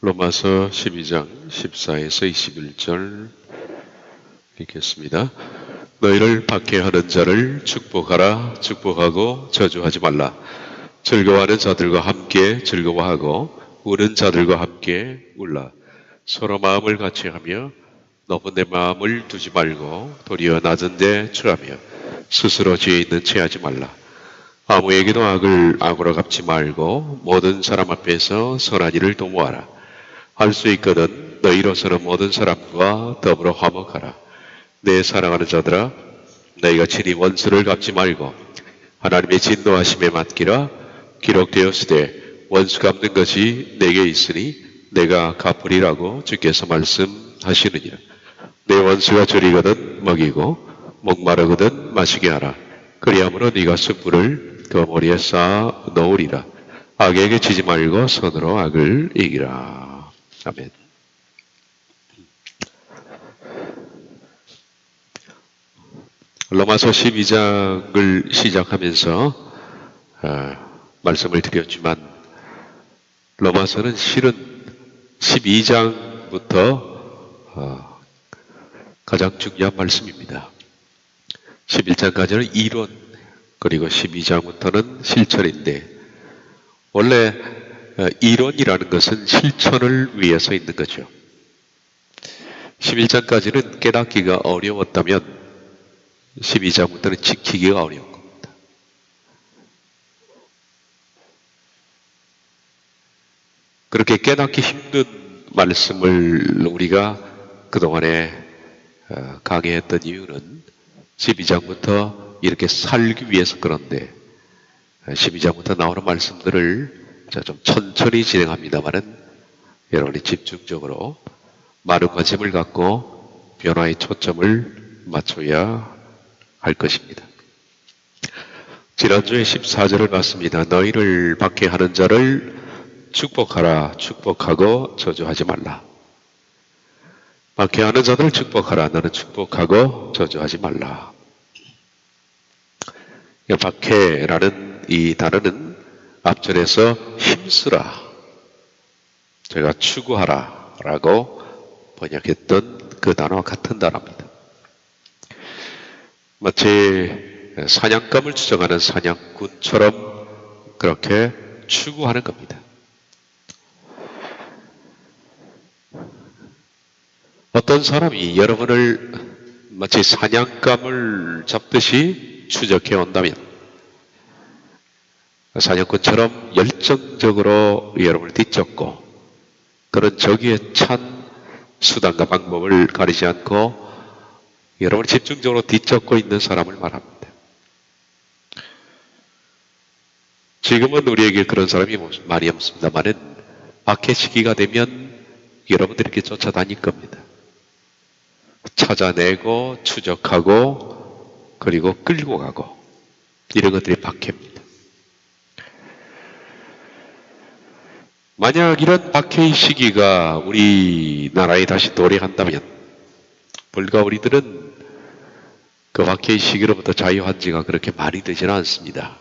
로마서 12장 14에서 21절 읽겠습니다. 너희를 박해하는 자를 축복하라. 축복하고 저주하지 말라. 즐거워하는 자들과 함께 즐거워하고 우는 자들과 함께 울라. 서로 마음을 같이 하며 높은 데 마음을 두지 말고 도리어 낮은 데 취하며 스스로 지혜 있는 채 하지 말라. 아무에게도 악을 악으로 갚지 말고 모든 사람 앞에서 선한 일을 도모하라. 할 수 있거든 너희로서는 모든 사람과 더불어 화목하라. 내 사랑하는 자들아, 너희가 친히 원수를 갚지 말고 하나님의 진노하심에 맡기라. 기록되었으되 원수 갚는 것이 내게 있으니 내가 갚으리라고 주께서 말씀하시느니라. 내 원수가 저리거든 먹이고 목마르거든 마시게 하라. 그리함으로 네가 숯불을 그 머리에 쌓아 놓으리라. 악에게 지지 말고 선으로 악을 이기라. 아멘. 로마서 12장을 시작하면서 말씀을 드렸지만 로마서는 실은 12장부터 가장 중요한 말씀입니다. 11장까지는 이론, 그리고 12장부터는 실천인데, 원래 이론이라는 것은 실천을 위해서 있는 거죠. 11장까지는 깨닫기가 어려웠다면 12장부터는 지키기가 어려운 겁니다. 그렇게 깨닫기 힘든 말씀을 우리가 그동안에 강의했던 이유는 12장부터 이렇게 살기 위해서 그런데 12장부터 나오는 말씀들을 좀 천천히 진행합니다만은 여러분이 집중적으로 많은 관심을 갖고 변화의 초점을 맞춰야 할 것입니다. 지난주에 14절을 봤습니다. 너희를 박해하는 자를 축복하라. 축복하고 저주하지 말라. 박해하는 자들을 축복하라. 너는 축복하고 저주하지 말라. 박해라는 이 단어는 앞절에서 힘쓰라, 제가 추구하라 라고 번역했던 그 단어와 같은 단어입니다. 마치 사냥감을 추정하는 사냥꾼처럼 그렇게 추구하는 겁니다. 어떤 사람이 여러분을 마치 사냥감을 잡듯이 추적해 온다면 사냥꾼처럼 열정적으로 여러분을 뒤쫓고 그런 적에 찬 수단과 방법을 가리지 않고 여러분을 집중적으로 뒤쫓고 있는 사람을 말합니다. 지금은 우리에게 그런 사람이 많이 없습니다만은 박해 시기가 되면 여러분들이 이렇게 쫓아다닐 겁니다. 찾아내고 추적하고 그리고 끌고 가고 이런 것들이 박해입니다. 만약 이런 박해의 시기가 우리나라에 다시 도래한다면 불과 우리들은 그 박해의 시기로부터 자유한 지가 그렇게 많이 되지는 않습니다.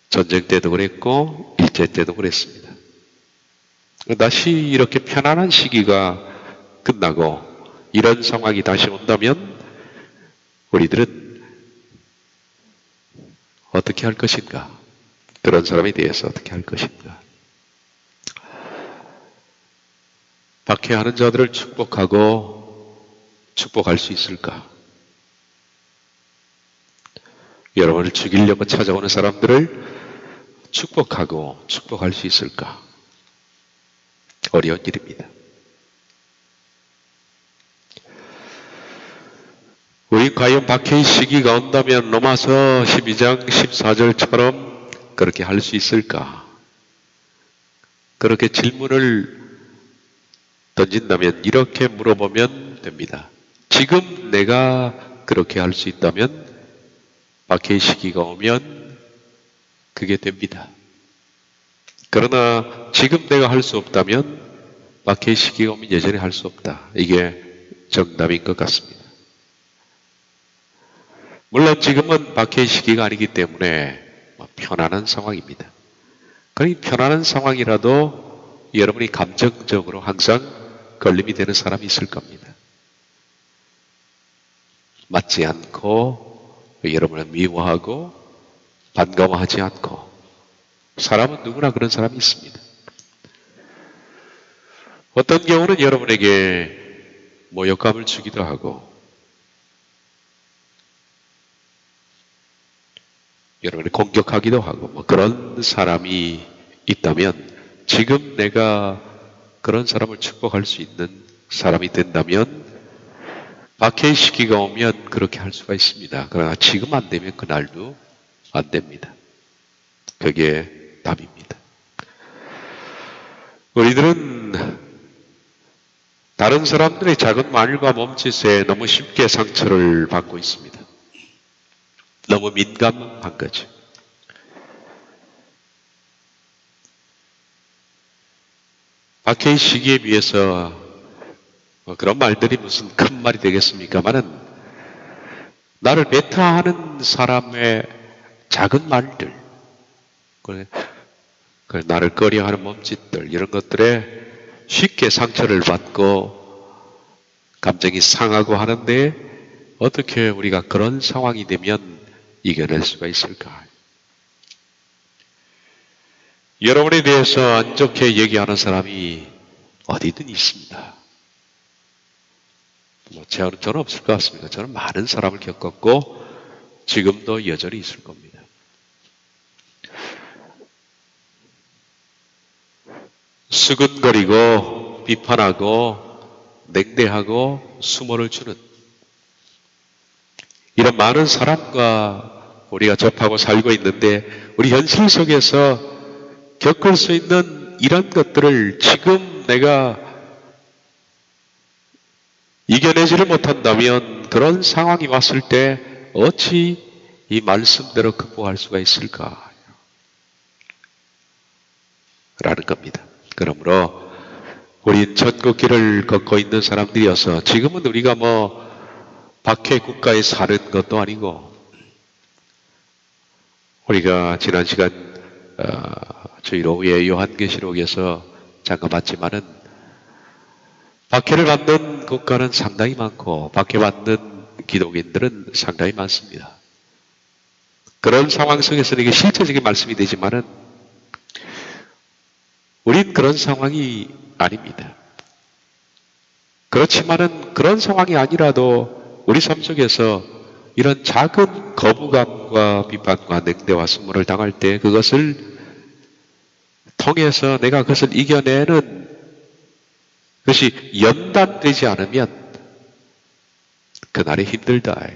전쟁 때도 그랬고 일제 때도 그랬습니다. 다시 이렇게 편안한 시기가 끝나고 이런 상황이 다시 온다면 우리들은 어떻게 할 것인가? 그런 사람에 대해서 어떻게 할 것인가? 박해하는 자들을 축복하고 축복할 수 있을까? 여러분을 죽이려고 찾아오는 사람들을 축복하고 축복할 수 있을까? 어려운 일입니다. 우리 과연 박해의 시기가 온다면 로마서 12장 14절처럼 그렇게 할 수 있을까? 그렇게 질문을 던진다면 이렇게 물어보면 됩니다. 지금 내가 그렇게 할 수 있다면 박해의 시기가 오면 그게 됩니다. 그러나 지금 내가 할 수 없다면 박해의 시기가 오면 여전히 할 수 없다. 이게 정답인 것 같습니다. 물론 지금은 박해의 시기가 아니기 때문에 편안한 상황입니다. 그러니 편안한 상황이라도 여러분이 감정적으로 항상 걸림이 되는 사람이 있을 겁니다. 맞지 않고 여러분을 미워하고 반가워하지 않고 사람은 누구나 그런 사람이 있습니다. 어떤 경우는 여러분에게 모욕감을 주기도 하고 여러분을 공격하기도 하고 뭐 그런 사람이 있다면 지금 내가 그런 사람을 축복할 수 있는 사람이 된다면 박해의 시기가 오면 그렇게 할 수가 있습니다. 그러나 지금 안 되면 그날도 안 됩니다. 그게 답입니다. 우리들은 다른 사람들의 작은 말과 몸짓에 너무 쉽게 상처를 받고 있습니다. 너무 민감한 거죠. 박해의 시기에 비해서 그런 말들이 무슨 큰 말이 되겠습니까마는 나를 배타하는 사람의 작은 말들, 나를 꺼려하는 몸짓들 이런 것들에 쉽게 상처를 받고 감정이 상하고 하는데 어떻게 우리가 그런 상황이 되면 이겨낼 수가 있을까? 여러분에 대해서 안 좋게 얘기하는 사람이 어디든 있습니다. 저는 없을 것 같습니다. 저는 많은 사람을 겪었고 지금도 여전히 있을 겁니다. 수근거리고 비판하고 냉대하고 수모를 주는 이런 많은 사람과 우리가 접하고 살고 있는데 우리 현실 속에서 겪을 수 있는 이런 것들을 지금 내가 이겨내지를 못한다면 그런 상황이 왔을 때 어찌 이 말씀대로 극복할 수가 있을까? 라는 겁니다. 그러므로 우리 전국길을 걷고 있는 사람들이어서 지금은 우리가 박해 국가에 사는 것도 아니고 우리가 지난 시간 주일 오후에 요한계시록에서 잠깐 봤지만은 박해를 받는 국가는 상당히 많고 박해받는 기독인들은 상당히 많습니다. 그런 상황 속에서는 이게 실제적인 말씀이 되지만은 우린 그런 상황이 아닙니다. 그렇지만은 그런 상황이 아니라도 우리 삶 속에서 이런 작은 거부감과 비판과 냉대와 수모를 당할 때 그것을 통해서 내가 그것을 이겨내는 그것이 연단되지 않으면 그날이 힘들다.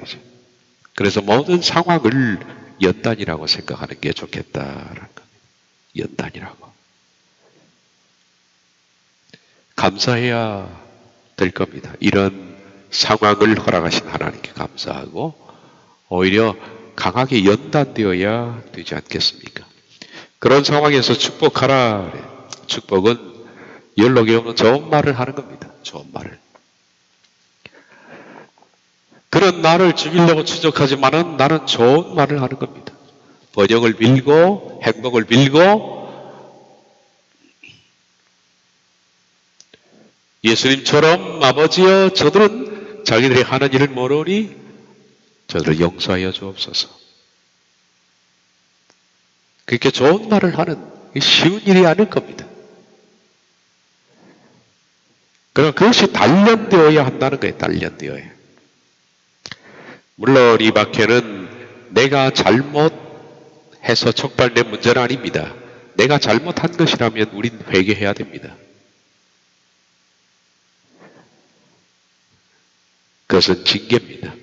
그래서 모든 상황을 연단이라고 생각하는 게 좋겠다라는 겁니다. 연단이라고. 감사해야 될 겁니다. 이런 상황을 허락하신 하나님께 감사하고 오히려 강하게 연단되어야 되지 않겠습니까? 그런 상황에서 축복하라. 축복은 연록에 오는 좋은 말을 하는 겁니다. 좋은 말을. 그런 나를 죽이려고 추적하지만은 나는 좋은 말을 하는 겁니다. 번영을 빌고 행복을 빌고 예수님처럼 아버지여 저들은 자기들이 하는 일을 모르니 저들을 용서하여 주옵소서. 그렇게 좋은 말을 하는 쉬운 일이 아닐 겁니다. 그럼 그것이 단련되어야 한다는 거예요. 단련되어야. 물론 이 박해는 내가 잘못해서 촉발된 문제는 아닙니다. 내가 잘못한 것이라면 우린 회개해야 됩니다. 그것은 징계입니다.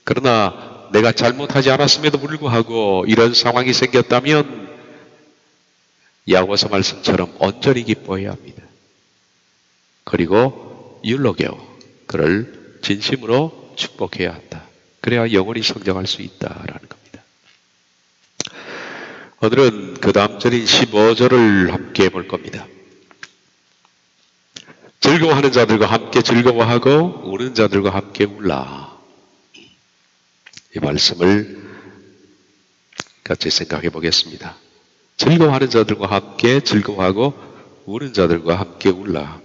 그러나 내가 잘못하지 않았음에도 불구하고 이런 상황이 생겼다면 야고보서 말씀처럼 온전히 기뻐해야 합니다. 그리고 율로게오 그를 진심으로 축복해야 한다. 그래야 영원히 성장할 수 있다라는 겁니다. 오늘은 그 다음 절인 15절을 함께 볼 겁니다. 즐거워하는 자들과 함께 즐거워하고 우는 자들과 함께 울라. 이 말씀을 같이 생각해 보겠습니다. 즐거워하는 자들과 함께 즐거워하고 우는 자들과 함께 울라.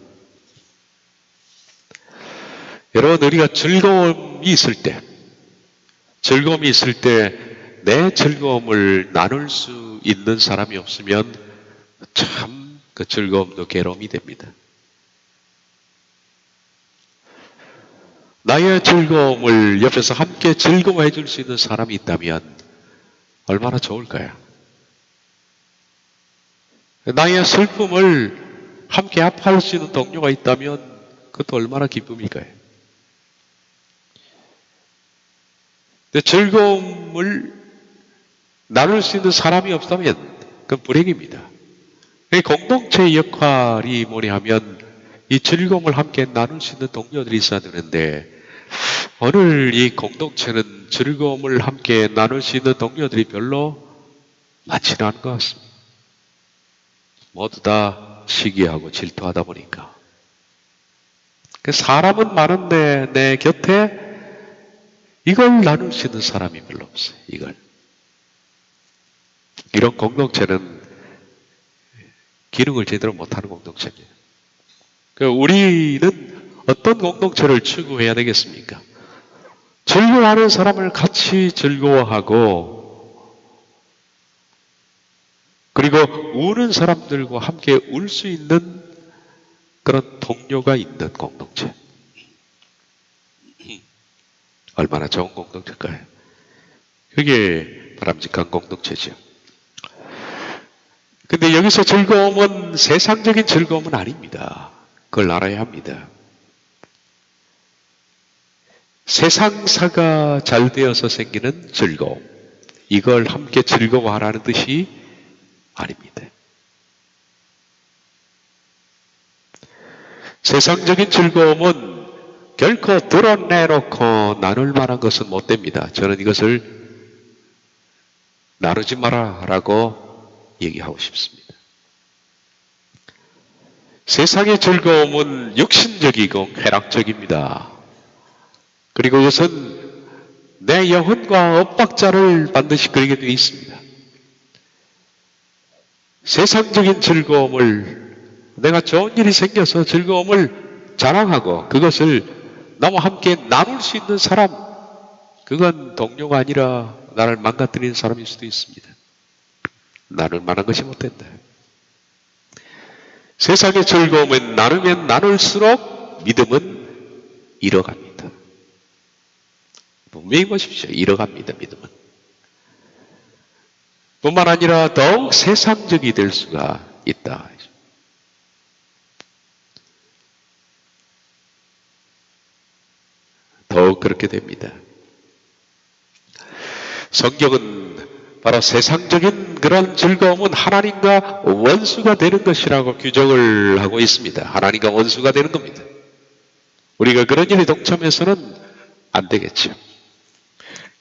여러분, 우리가 즐거움이 있을 때 내 즐거움을 나눌 수 있는 사람이 없으면 참 그 즐거움도 괴로움이 됩니다. 나의 즐거움을 옆에서 함께 즐거워해 줄 수 있는 사람이 있다면 얼마나 좋을까요? 나의 슬픔을 함께 아파할 수 있는 동료가 있다면 그것도 얼마나 기쁨일까요? 근데 즐거움을 나눌 수 있는 사람이 없다면 그건 불행입니다. 이 공동체의 역할이 뭐냐 하면 이 즐거움을 함께 나눌 수 있는 동료들이 있어야 되는데 오늘 이 공동체는 즐거움을 함께 나눌 수 있는 동료들이 별로 많지는 않은 것 같습니다. 모두 다 시기하고 질투하다 보니까 사람은 많은데 내 곁에 이걸 나눌 수 있는 사람이 별로 없어요. 이런 공동체는 기능을 제대로 못하는 공동체입니다. 우리는 어떤 공동체를 추구해야 되겠습니까? 즐거워하는 사람을 같이 즐거워하고 그리고 우는 사람들과 함께 울 수 있는 그런 동료가 있는 공동체. 얼마나 좋은 공동체일까요? 그게 바람직한 공동체죠. 근데 여기서 즐거움은 세상적인 즐거움은 아닙니다. 그걸 알아야 합니다. 세상사가 잘 되어서 생기는 즐거움. 이걸 함께 즐거워하라는 뜻이 아닙니다. 세상적인 즐거움은 결코 드러내놓고 나눌 만한 것은 못 됩니다. 저는 이것을 나누지 마라라고 얘기하고 싶습니다. 세상의 즐거움은 육신적이고 쾌락적입니다. 그리고 이것은 내 영혼과 엇박자를 반드시 그리게 되어 있습니다. 세상적인 즐거움을 내가 좋은 일이 생겨서 즐거움을 자랑하고 그것을 나와 함께 나눌 수 있는 사람, 그건 동료가 아니라 나를 망가뜨리는 사람일 수도 있습니다. 나눌 만한 것이 못 된다. 세상의 즐거움은 나누면 나눌수록 믿음은 잃어갑니다. 분명히 보십시오. 잃어갑니다. 믿음은. 뿐만 아니라 더욱 세상적이 될 수가 있다. 더욱 그렇게 됩니다. 성경은 바로 세상적인 그런 즐거움은 하나님과 원수가 되는 것이라고 규정을 하고 있습니다. 하나님과 원수가 되는 겁니다. 우리가 그런 일에 동참해서는 안 되겠죠.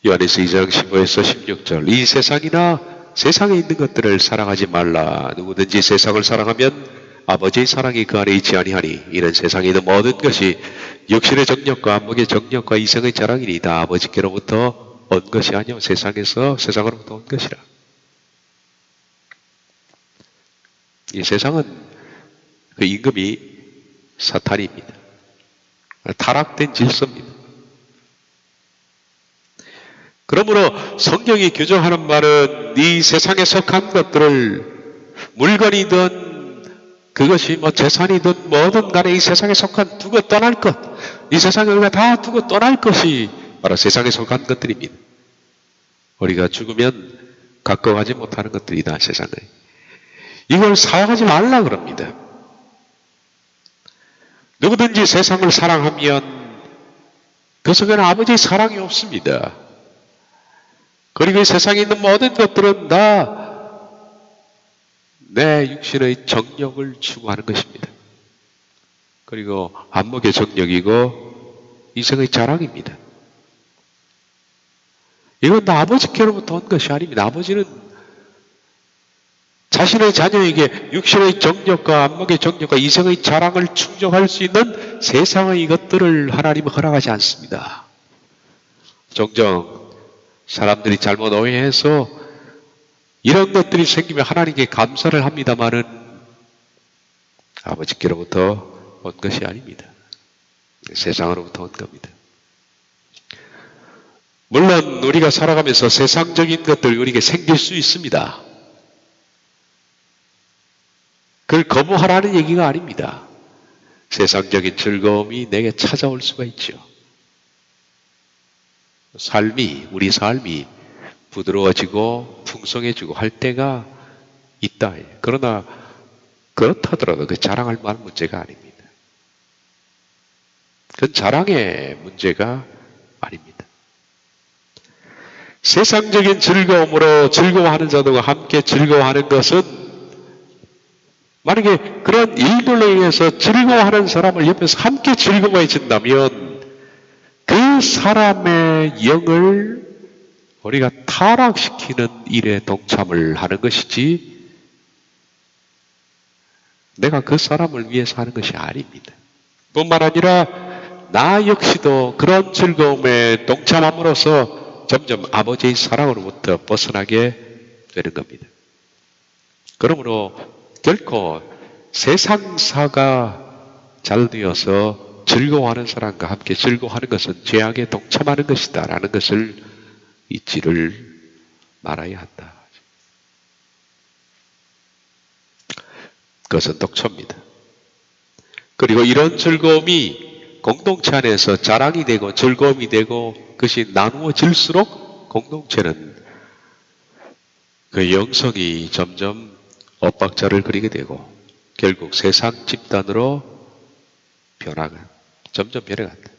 요한에서 2장 15에서 16절 이 세상이나 세상에 있는 것들을 사랑하지 말라. 누구든지 세상을 사랑하면 아버지의 사랑이 그 안에 있지 아니하니 이는 세상에 있는 모든 것이 육신의 정욕과 안목의 정욕과 이성의 자랑이니 다 아버지께로부터 온 것이 아니요 세상으로부터 온 것이라. 이 세상은 그 임금이 사탄입니다. 타락된 질서입니다. 그러므로 성경이 규정하는 말은 이 세상에 속한 것들을 물건이든 그것이 재산이든 뭐든 간에 이 세상에 속한 두고 떠날 것, 이 세상에 우리가 다 두고 떠날 것이 바로 세상에 속한 것들입니다. 우리가 죽으면 가까워하지 못하는 것들이다, 세상에. 이걸 사용하지 말라 그럽니다. 누구든지 세상을 사랑하면 그 속에는 아버지의 사랑이 없습니다. 그리고 이 세상에 있는 모든 것들은 다 내 육신의 정욕을 추구하는 것입니다. 그리고 안목의 정욕이고 이성의 자랑입니다. 이건 다 아버지께로부터 온 것이 아닙니다. 아버지는 자신의 자녀에게 육신의 정욕과 안목의 정욕과 이성의 자랑을 충족할 수 있는 세상의 것들을 하나님은 허락하지 않습니다. 종종 사람들이 잘못 오해해서 이런 것들이 생기면 하나님께 감사를 합니다마는 아버지께로부터 온 것이 아닙니다. 세상으로부터 온 겁니다. 물론 우리가 살아가면서 세상적인 것들이 우리에게 생길 수 있습니다. 그걸 거부하라는 얘기가 아닙니다. 세상적인 즐거움이 내게 찾아올 수가 있죠. 우리 삶이 부드러워지고 풍성해지고 할 때가 있다. 그러나 그렇다더라도 그 자랑할 만한 문제가 아닙니다. 그건 자랑의 문제가 아닙니다. 세상적인 즐거움으로 즐거워하는 자들과 함께 즐거워하는 것은 만약에 그런 일들로 인해서 즐거워하는 사람을 옆에서 함께 즐거워해진다면 그 사람의 영을 우리가 타락시키는 일에 동참을 하는 것이지 내가 그 사람을 위해서 하는 것이 아닙니다. 뿐만 아니라 나 역시도 그런 즐거움에 동참함으로써 점점 아버지의 사랑으로부터 벗어나게 되는 겁니다. 그러므로 결코 세상사가 잘 되어서 즐거워하는 사람과 함께 즐거워하는 것은 죄악에 동참하는 것이다 라는 것을 잊지를 말아야 한다. 그것은 독초입니다. 그리고 이런 즐거움이 공동체 안에서 자랑이 되고 즐거움이 되고 그것이 나누어질수록 공동체는 그 영성이 점점 엇박자를 그리게 되고 결국 세상 집단으로 점점 변해간다.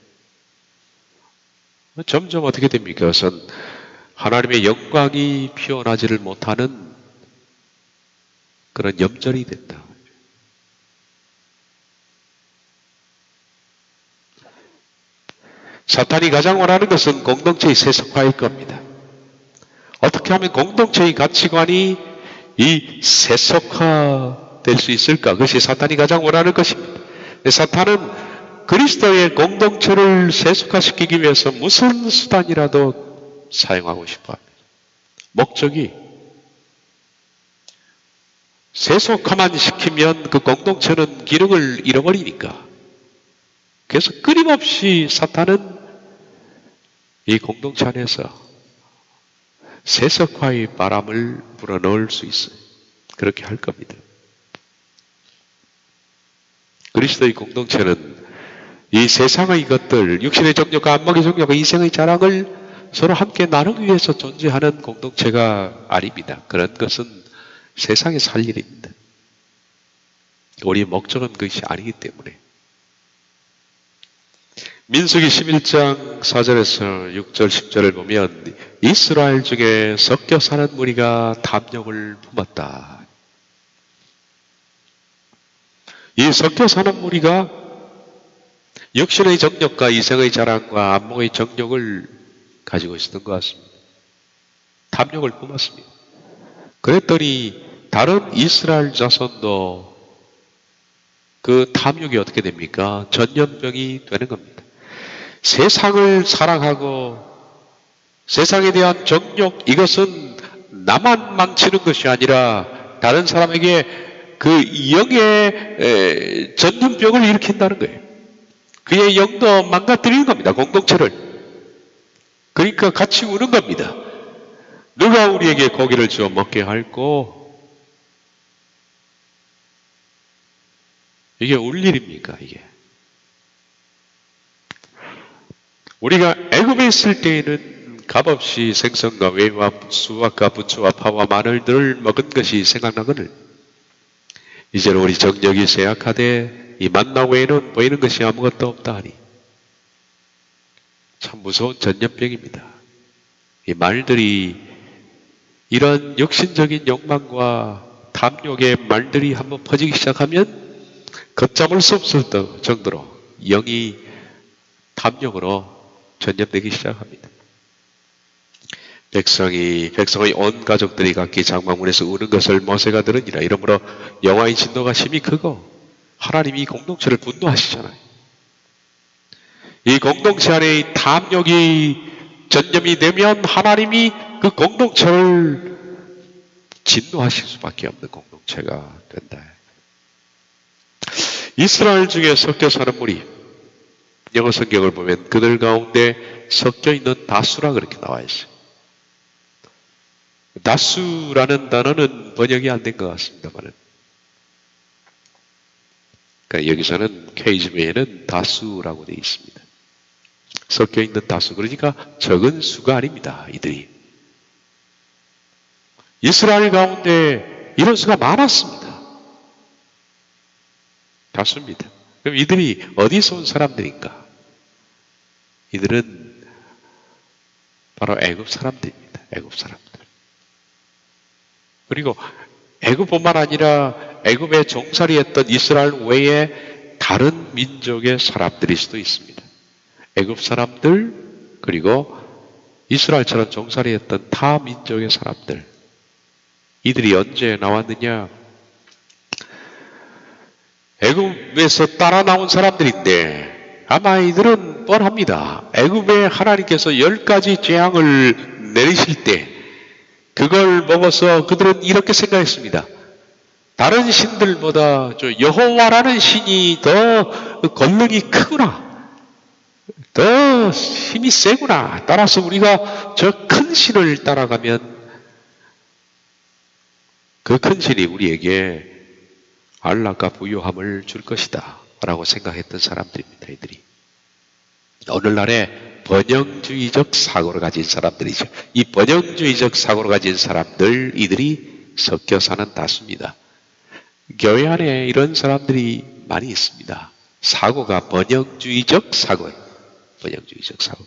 점점 어떻게 됩니까? 그것은 하나님의 영광이 피어나지를 못하는 그런 염전이 된다. 사탄이 가장 원하는 것은 공동체의 세속화일 겁니다. 어떻게 하면 공동체의 가치관이 이 세속화될 수 있을까? 그것이 사탄이 가장 원하는 것입니다. 사탄은 그리스도의 공동체를 세속화시키기 위해서 무슨 수단이라도 사용하고 싶어 합니다. 목적이 세속화만 시키면 그 공동체는 기능을 잃어버리니까. 그래서 끊임없이 사탄은 이 공동체 안에서 세속화의 바람을 불어넣을 수 있어요. 그렇게 할 겁니다. 그리스도의 공동체는 이 세상의 것들, 육신의 정욕과 안목의 정욕과 이생의 자랑을 서로 함께 나누기 위해서 존재하는 공동체가 아닙니다. 그런 것은 세상에서 할 일입니다. 우리의 목적은 그것이 아니기 때문에. 민수기 11장 4절에서 6절 10절을 보면 이스라엘 중에 섞여 사는 무리가 탐욕을 품었다. 이 섞여 사는 무리가 육신의 정욕과 이생의 자랑과 안목의 정욕을 가지고 있었던 것 같습니다. 탐욕을 품었습니다. 그랬더니 다른 이스라엘 자손도 그 탐욕이 어떻게 됩니까? 전염병이 되는 겁니다. 세상을 사랑하고 세상에 대한 정욕, 이것은 나만 망치는 것이 아니라 다른 사람에게 그 영의 전염병을 일으킨다는 거예요. 그의 영도 망가뜨리는 겁니다. 공동체를. 그러니까 같이 우는 겁니다. 누가 우리에게 고기를 주어 먹게 할꼬? 이게 울 일입니까? 이게. 우리가 애굽에 있을 때에는 값없이 생선과 외와 수확과 부추와 파와 마늘들을 먹은 것이 생각나거늘 이제는 우리 정력이 쇠약하되 이 만나 외에는 보이는 것이 아무것도 없다 하니 참 무서운 전염병입니다. 이 말들이 이런 육신적인 욕망과 탐욕의 말들이 한번 퍼지기 시작하면 걷잡을 수 없을 정도로 영이 탐욕으로 전염되기 시작합니다. 백성의 온 가족들이 각기 장막문에서 우는 것을 모세가 들으니라. 이러므로 여호와의 진노가 심히 크고 하나님이 이 공동체를 분노하시잖아요. 이 공동체 안에 탐욕이 전염이 되면 하나님이 그 공동체를 진노하실 수밖에 없는 공동체가 된다. 이스라엘 중에 섞여 사는 무리, 영어 성경을 보면 그들 가운데 섞여 있는 다수라 그렇게 나와 있어요. 다수라는 단어는 번역이 안 된 것 같습니다만, 그러니까 여기서는 KJV에는 다수라고 되어 있습니다. 섞여 있는 다수, 그러니까 적은 수가 아닙니다. 이들이 이스라엘 가운데 이런 수가 많았습니다. 다수입니다. 그럼 이들이 어디서 온 사람들인가? 이들은 바로 애굽 사람들입니다. 애굽 사람들. 그리고 애굽뿐만 아니라 애굽에 종살이했던 이스라엘 외에 다른 민족의 사람들일 수도 있습니다. 애굽 사람들, 그리고 이스라엘처럼 종살이했던 타 민족의 사람들. 이들이 언제 나왔느냐? 애굽에서 따라 나온 사람들인데 아마 이들은 뻔합니다. 애굽에 하나님께서 10가지 재앙을 내리실 때 그걸 먹어서 그들은 이렇게 생각했습니다. 다른 신들보다 저 여호와라는 신이 더 권능이 크구나. 더 힘이 세구나. 따라서 우리가 저 큰 신을 따라가면 그 큰 신이 우리에게 안락과 부유함을 줄 것이다 라고 생각했던 사람들입니다. 이들이 오늘날의 번영주의적 사고를 가진 사람들이죠. 이 번영주의적 사고를 가진 사람들, 이들이 섞여 사는 다수입니다. 교회 안에 이런 사람들이 많이 있습니다. 사고가 번영주의적 사고예요. 번영주의적 사고.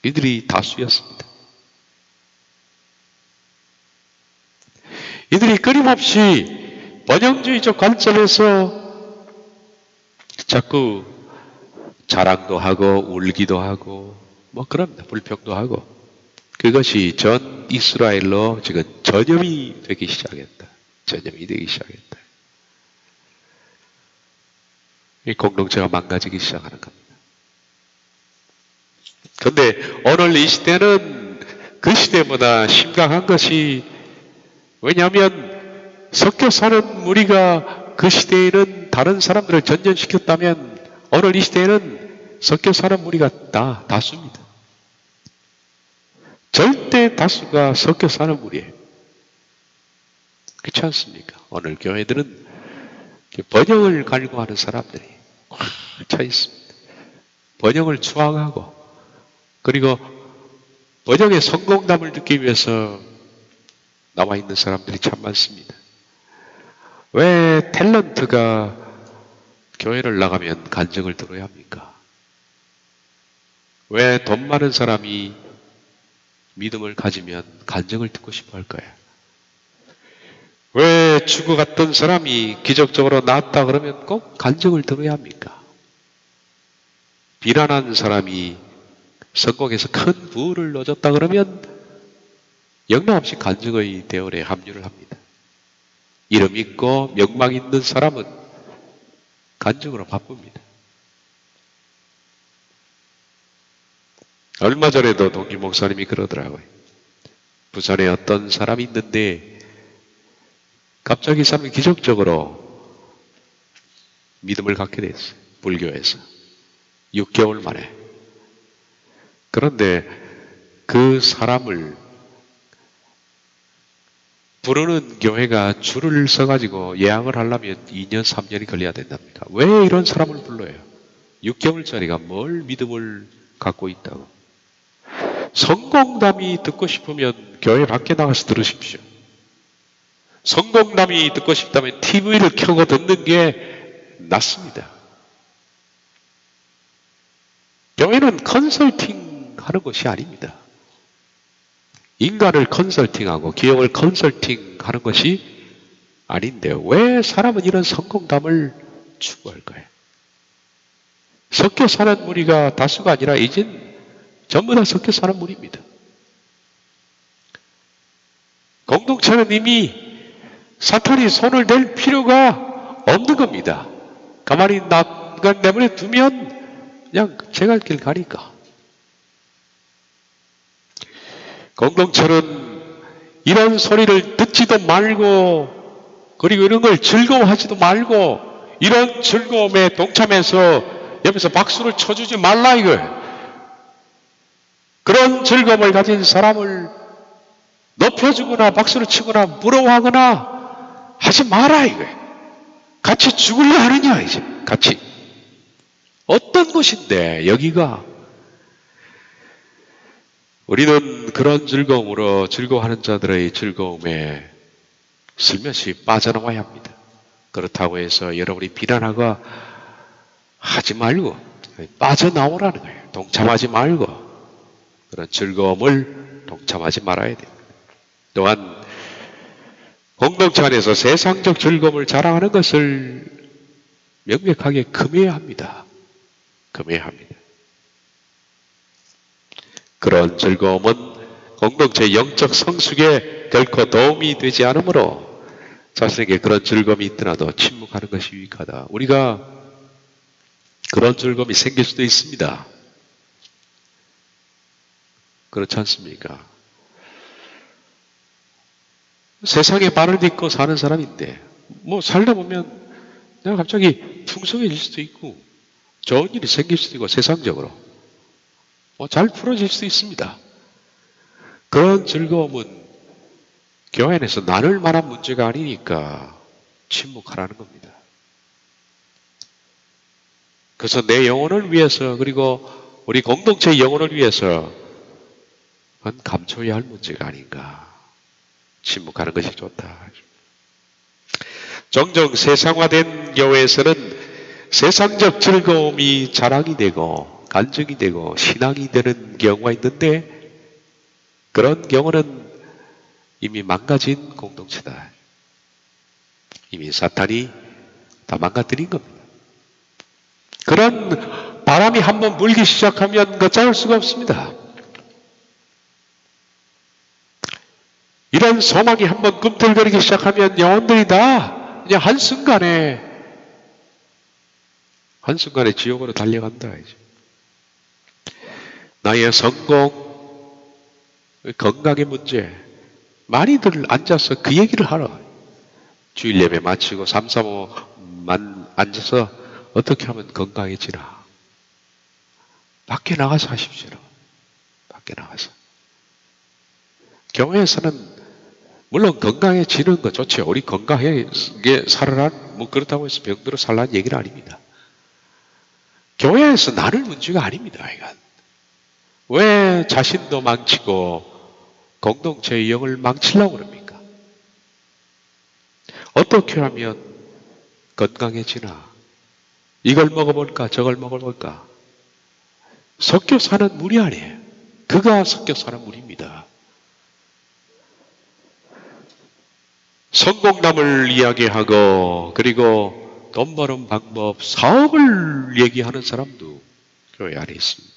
이들이 다수였습니다. 이들이 끊임없이 번영주의적 관점에서 자꾸 자랑도 하고 울기도 하고 뭐 그럽니다. 불평도 하고. 그것이 전 이스라엘로 지금 전염이 되기 시작했다. 전염이 되기 시작했다. 이 공동체가 망가지기 시작하는 겁니다. 그런데 오늘 이 시대는 그 시대보다 심각한 것이, 왜냐하면 섞여 사는 무리가 그 시대에는 다른 사람들을 전전시켰다면 오늘 이 시대에는 섞여 사는 무리가 다수입니다. 절대 다수가 섞여 사는 무리예요. 그렇지 않습니까? 오늘 교회들은 번영을 갈구하는 사람들이 꽉 차 있습니다. 번영을 추앙하고, 그리고 번영의 성공담을 듣기 위해서 나와 있는 사람들이 참 많습니다. 왜 탤런트가 교회를 나가면 간증을 들어야 합니까? 왜 돈 많은 사람이 믿음을 가지면 간증을 듣고 싶어 할까요? 왜 죽어갔던 사람이 기적적으로 나았다 그러면 꼭 간증을 들어야 합니까? 비난한 사람이 성공해서 큰 부를 얻었다 그러면 영락없이 간증의 대열에 합류를 합니다. 이름 있고 명망 있는 사람은 간증으로 바쁩니다. 얼마 전에도 동기 목사님이 그러더라고요. 부산에 어떤 사람이 있는데 갑자기 이 사람이 기적적으로 믿음을 갖게 됐어요. 불교에서. 6개월 만에. 그런데 그 사람을 부르는 교회가 줄을 서가지고 예약을 하려면 2년, 3년이 걸려야 된답니다. 왜 이런 사람을 불러요? 6개월짜리가 뭘 믿음을 갖고 있다고. 성공담이 듣고 싶으면 교회 밖에 나가서 들으십시오. 성공담이 듣고 싶다면 TV를 켜고 듣는 게 낫습니다. 교회는 컨설팅 하는 것이 아닙니다. 인간을 컨설팅하고 기업을 컨설팅 하는 것이 아닌데요. 왜 사람은 이런 성공담을 추구할까요? 섞여 사는 무리가 다수가 아니라 이젠 전부 다 섞여 사는 무리입니다. 공동체는 이미 사탄이 손을 댈 필요가 없는 겁니다. 가만히 남간 내버려 두면 그냥 제 갈 길 가니까. 공동체는 이런 소리를 듣지도 말고, 그리고 이런 걸 즐거워하지도 말고, 이런 즐거움에 동참해서 옆에서 박수를 쳐주지 말라 이거예요. 그런 즐거움을 가진 사람을 높여주거나 박수를 치거나 부러워하거나 하지 마라 이거예요. 같이 죽으려 하느냐 이제 같이. 어떤 곳인데 여기가. 우리는 그런 즐거움으로 즐거워하는 자들의 즐거움에 슬며시 빠져나와야 합니다. 그렇다고 해서 여러분이 비난하고 하지 말고 빠져나오라는 거예요. 동참하지 말고 그런 즐거움을 동참하지 말아야 돼요. 또한 공동체 안에서 세상적 즐거움을 자랑하는 것을 명백하게 금해야 합니다. 금해야 합니다. 그런 즐거움은 공동체의 영적 성숙에 결코 도움이 되지 않으므로 자신에게 그런 즐거움이 있더라도 침묵하는 것이 유익하다. 우리가 그런 즐거움이 생길 수도 있습니다. 그렇지 않습니까? 세상에 발을 딛고 사는 사람인데 뭐 살다 보면 내가 갑자기 풍성해질 수도 있고 좋은 일이 생길 수도 있고 세상적으로 잘 풀어질 수도 있습니다. 그런 즐거움은 교회 안에서 나눌 만한 문제가 아니니까 침묵하라는 겁니다. 그래서 내 영혼을 위해서 그리고 우리 공동체의 영혼을 위해서 그건 감춰야 할 문제가 아닌가. 침묵하는 것이 좋다. 종종 세상화된 교회에서는 세상적 즐거움이 자랑이 되고 간증이 되고 신앙이 되는 경우가 있는데 그런 경우는 이미 망가진 공동체다. 이미 사탄이 다 망가뜨린 겁니다. 그런 바람이 한번 불기 시작하면 걷잡을 수가 없습니다. 이런 소망이 한번 꿈틀거리기 시작하면 영혼들이 다 그냥 한순간에 지옥으로 달려간다. 이제. 나의 성공, 건강의 문제, 많이들 앉아서 그 얘기를 하라. 주일 예배 마치고 3, 4, 5만 앉아서 어떻게 하면 건강해지나. 밖에 나가서 하십시오. 밖에 나가서. 교회에서는 물론 건강해지는 거 좋죠. 우리 건강하게 살아라. 뭐 그렇다고 해서 병들어 살라는 얘기는 아닙니다. 교회에서 나눌 문제가 아닙니다. 이건. 왜 자신도 망치고 공동체의 영을 망치려고 그럽니까? 어떻게 하면 건강해지나? 이걸 먹어볼까? 저걸 먹어볼까? 섞여 사는 물이 아니에요. 그가 섞여 사는 물입니다. 성공담을 이야기하고 그리고 돈 버는 방법, 사업을 얘기하는 사람도 교회 안에 있습니다.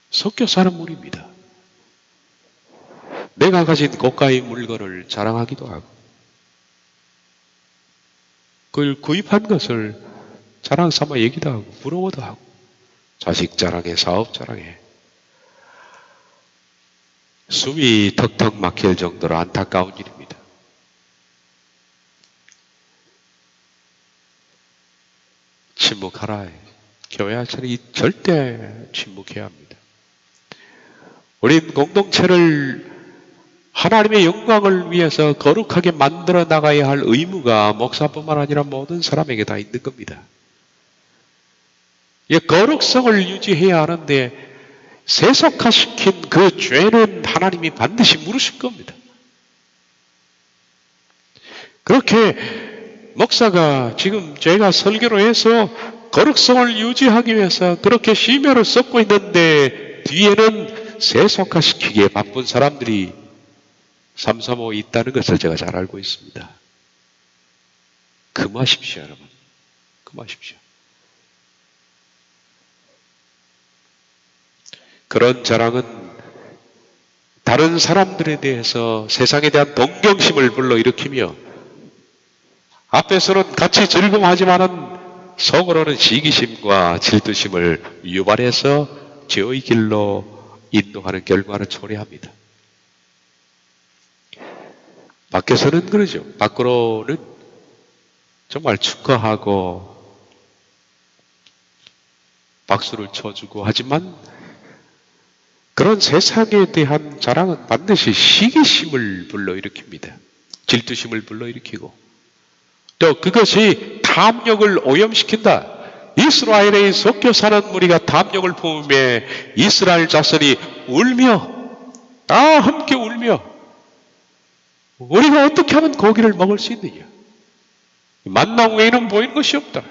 섞여 사는 물입니다. 내가 가진 고가의 물건을 자랑하기도 하고 그걸 구입한 것을 자랑 삼아 얘기도 하고 부러워도 하고 자식 자랑에 사업 자랑에 숨이 턱턱 막힐 정도로 안타까운 일입니다. 침묵하라. 교회 안에서는 절대 침묵해야 합니다. 우린 공동체를 하나님의 영광을 위해서 거룩하게 만들어 나가야 할 의무가 목사뿐만 아니라 모든 사람에게 다 있는 겁니다. 이 거룩성을 유지해야 하는데 세속화시킨 그 죄는 하나님이 반드시 물으실 겁니다. 그렇게 목사가 지금 제가 설교로 해서 거룩성을 유지하기 위해서 그렇게 심혈을 쏟고 있는데 뒤에는 세속화시키기에 바쁜 사람들이 335 있다는 것을 제가 잘 알고 있습니다. 금하십시오, 여러분. 금하십시오. 그런 자랑은 다른 사람들에 대해서 세상에 대한 동경심을 불러일으키며 앞에서는 같이 즐거워하지만은 속으로는 시기심과 질투심을 유발해서 죄의 길로 인도하는 결과를 초래합니다. 밖에서는 그러죠. 밖으로는 정말 축하하고 박수를 쳐주고 하지만 그런 세상에 대한 자랑은 반드시 시기심을 불러일으킵니다. 질투심을 불러일으키고 또 그것이 탐욕을 오염시킨다. 이스라엘에 섞여 사는 무리가 탐욕을 품음에 이스라엘 자손이 울며 다 함께 울며 우리가 어떻게 하면 고기를 먹을 수 있느냐. 만나 외에는 보이는 것이 없다.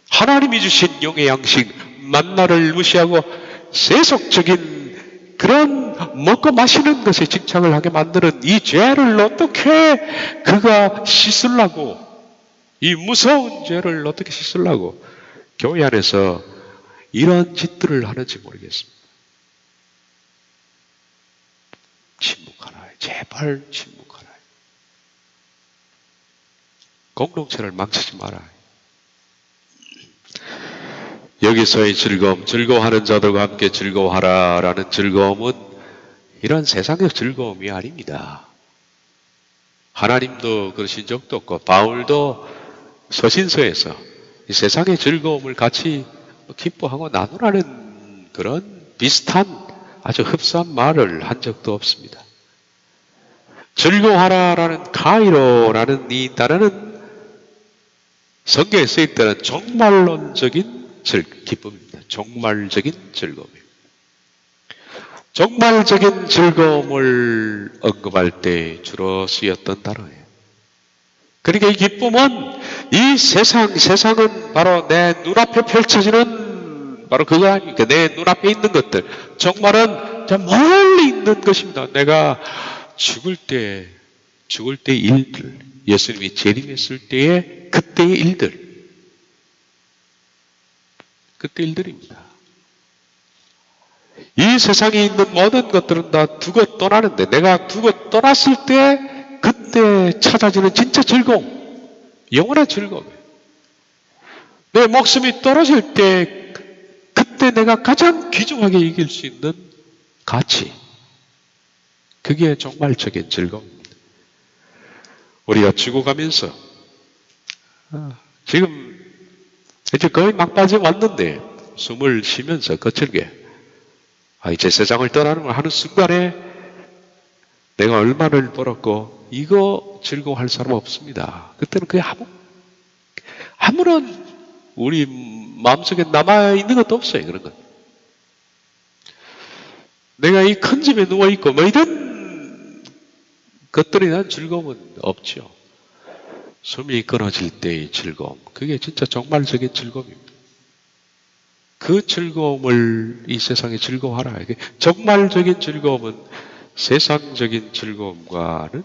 하나님이 주신 영의 양식 만나를 무시하고 세속적인 그런 먹고 마시는 것에 집착을 하게 만드는 이 죄를 어떻게 그가 씻으려고, 이 무서운 죄를 어떻게 씻으려고 교회 안에서 이런 짓들을 하는지 모르겠습니다. 침묵하라. 제발 침묵하라. 공동체를 망치지 마라. 여기서의 즐거움, 즐거워하는 자들과 함께 즐거워하라 라는 즐거움은 이런 세상의 즐거움이 아닙니다. 하나님도 그러신 적도 없고 바울도 서신서에서 이 세상의 즐거움을 같이 기뻐하고 나누라는 그런 비슷한 아주 흡사한 말을 한 적도 없습니다. 즐거워하라라는 카이로라는 이 단어는 성경에 쓰일 때는 종말론적인 기쁨입니다. 종말적인 즐거움입니다. 종말적인 즐거움을 언급할 때 주로 쓰였던 단어예요. 그러니까 이 기쁨은 이 세상은 바로 내 눈앞에 펼쳐지는 바로 그거 아닙니까? 내 눈앞에 있는 것들. 종말은 저 멀리 있는 것입니다. 내가 죽을 때 일들, 예수님이 재림했을 때의 그때의 일들. 그때 일들입니다. 이 세상에 있는 모든 것들은 다 두고 떠나는데 내가 두고 떠났을 때 그때 찾아지는 진짜 즐거움, 영원한 즐거움이에요. 내 목숨이 떨어질 때 그때 내가 가장 귀중하게 이길 수 있는 가치, 그게 종말적인 즐거움입니다. 우리가 죽어가면서 지금 이제 거의 막바지 왔는데 숨을 쉬면서 거칠게 이제 세상을 떠나는 걸 하는 순간에 내가 얼마를 벌었고 이거 즐거워할 사람 없습니다. 그때는 그게 아무런 우리 마음속에 남아있는 것도 없어요. 그런 건. 내가 이 큰 집에 누워있고 뭐 이런 것들에 대한 즐거움은 없죠. 숨이 끊어질 때의 즐거움, 그게 진짜 종말적인 즐거움입니다. 그 즐거움을 이 세상에 즐거워하라. 이게 종말적인 즐거움은 세상적인 즐거움과는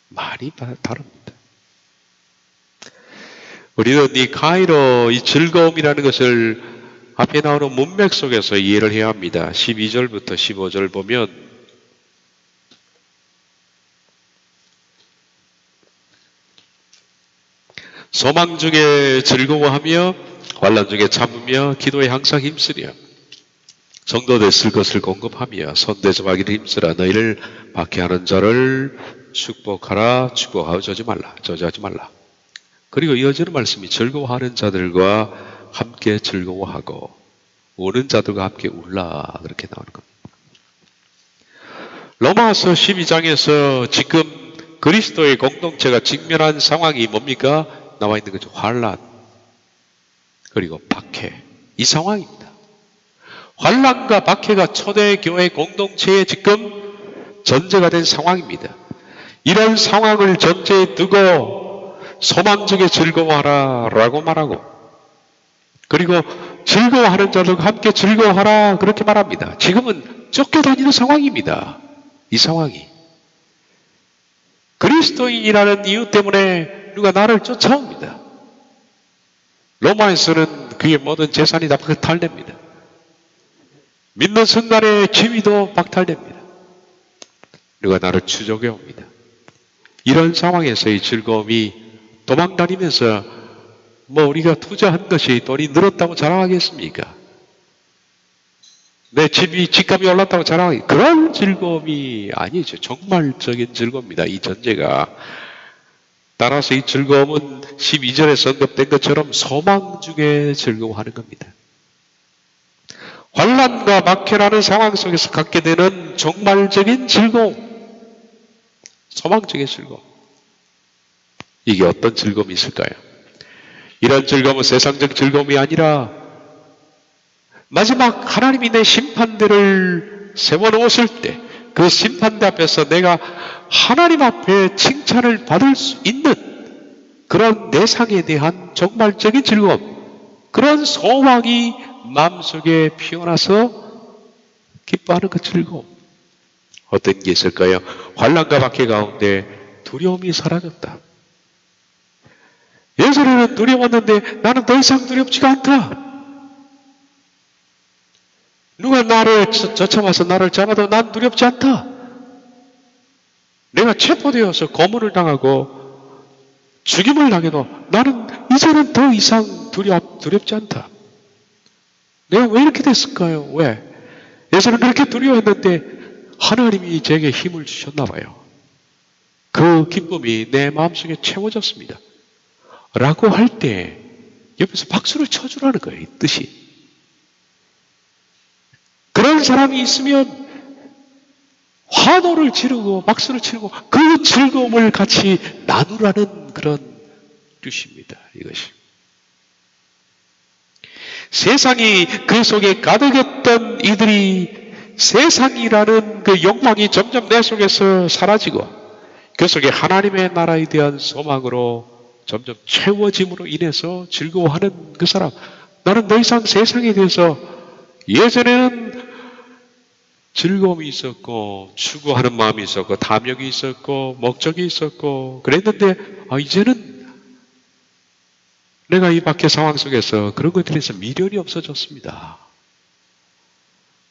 많이 다릅니다. 우리는 이 카이로, 이 즐거움이라는 것을 앞에 나오는 문맥 속에서 이해를 해야 합니다. 12절부터 15절 보면 소망 중에 즐거워하며 환난 중에 참으며 기도에 항상 힘쓰려 성도들 쓸 것을 공급하며 손대접하기를 힘쓰라. 너희를 박해하는 자를 축복하라. 축복하고 저주하지 말라. 그리고 이어지는 말씀이 즐거워하는 자들과 함께 즐거워하고 우는 자들과 함께 울라. 그렇게 나오는 겁니다. 로마서 12장에서 지금 그리스도의 공동체가 직면한 상황이 뭡니까? 나와 있는 거죠. 환난 그리고 박해, 이 상황입니다. 환난과 박해가 초대교회 공동체에 지금 전제가 된 상황입니다. 이런 상황을 전제에 두고 소망 중에 즐거워하라 라고 말하고 그리고 즐거워하는 자들과 함께 즐거워하라 그렇게 말합니다. 지금은 쫓겨다니는 상황입니다. 이 상황이 그리스도인이라는 이유 때문에 누가 나를 쫓아옵니다. 로마에서는 그의 모든 재산이 다 박탈됩니다. 믿는 순간에 지위도 박탈됩니다. 누가 나를 추적해 옵니다. 이런 상황에서의 즐거움이 도망다니면서 우리가 투자한 것이 돈이 늘었다고 자랑하겠습니까? 내 집값이 올랐다고 자랑하기, 그런 즐거움이 아니죠. 정말적인 즐거움입니다, 이 전제가. 따라서 이 즐거움은 12절에서 언급된 것처럼 소망 중에 즐거워하는 겁니다. 환난과 박해라는 상황 속에서 갖게 되는 정말적인 즐거움, 소망적인 즐거움. 이게 어떤 즐거움이 있을까요? 이런 즐거움은 세상적 즐거움이 아니라 마지막 하나님이 내 심판대를 세워놓으실 때 그 심판대 앞에서 내가 하나님 앞에 칭찬을 받을 수 있는 그런 내상에 대한 정말적인 즐거움, 그런 소망이 마음속에 피어나서 기뻐하는 그 즐거움. 어떤 게 있을까요? 환난과 박해 가운데 두려움이 사라졌다. 예전에는 두려웠는데 나는 더 이상 두렵지가 않다. 누가 나를 쫓아와서 나를 잡아도 난 두렵지 않다. 내가 체포되어서 고문을 당하고 죽임을 당해도 나는 이제는 더 이상 두렵지 않다. 내가 왜 이렇게 됐을까요? 왜? 예전엔 그렇게 두려워했는데 하나님이 제게 힘을 주셨나 봐요. 그 기쁨이 내 마음속에 채워졌습니다. 라고 할 때 옆에서 박수를 쳐주라는 거예요, 이 뜻이. 그런 사람이 있으면 환호를 지르고 박수를 치르고 그 즐거움을 같이 나누라는 그런 뜻입니다, 이것이. 세상이 그 속에 가득했던 이들이 세상이라는 그 욕망이 점점 내 속에서 사라지고 그 속에 하나님의 나라에 대한 소망으로 점점 채워짐으로 인해서 즐거워하는 그 사람. 나는 더 이상 세상에 대해서, 예전에는 즐거움이 있었고 추구하는 마음이 있었고 탐욕이 있었고 목적이 있었고 그랬는데 이제는 내가 이 밖의 상황 속에서 그런 것들에서 미련이 없어졌습니다.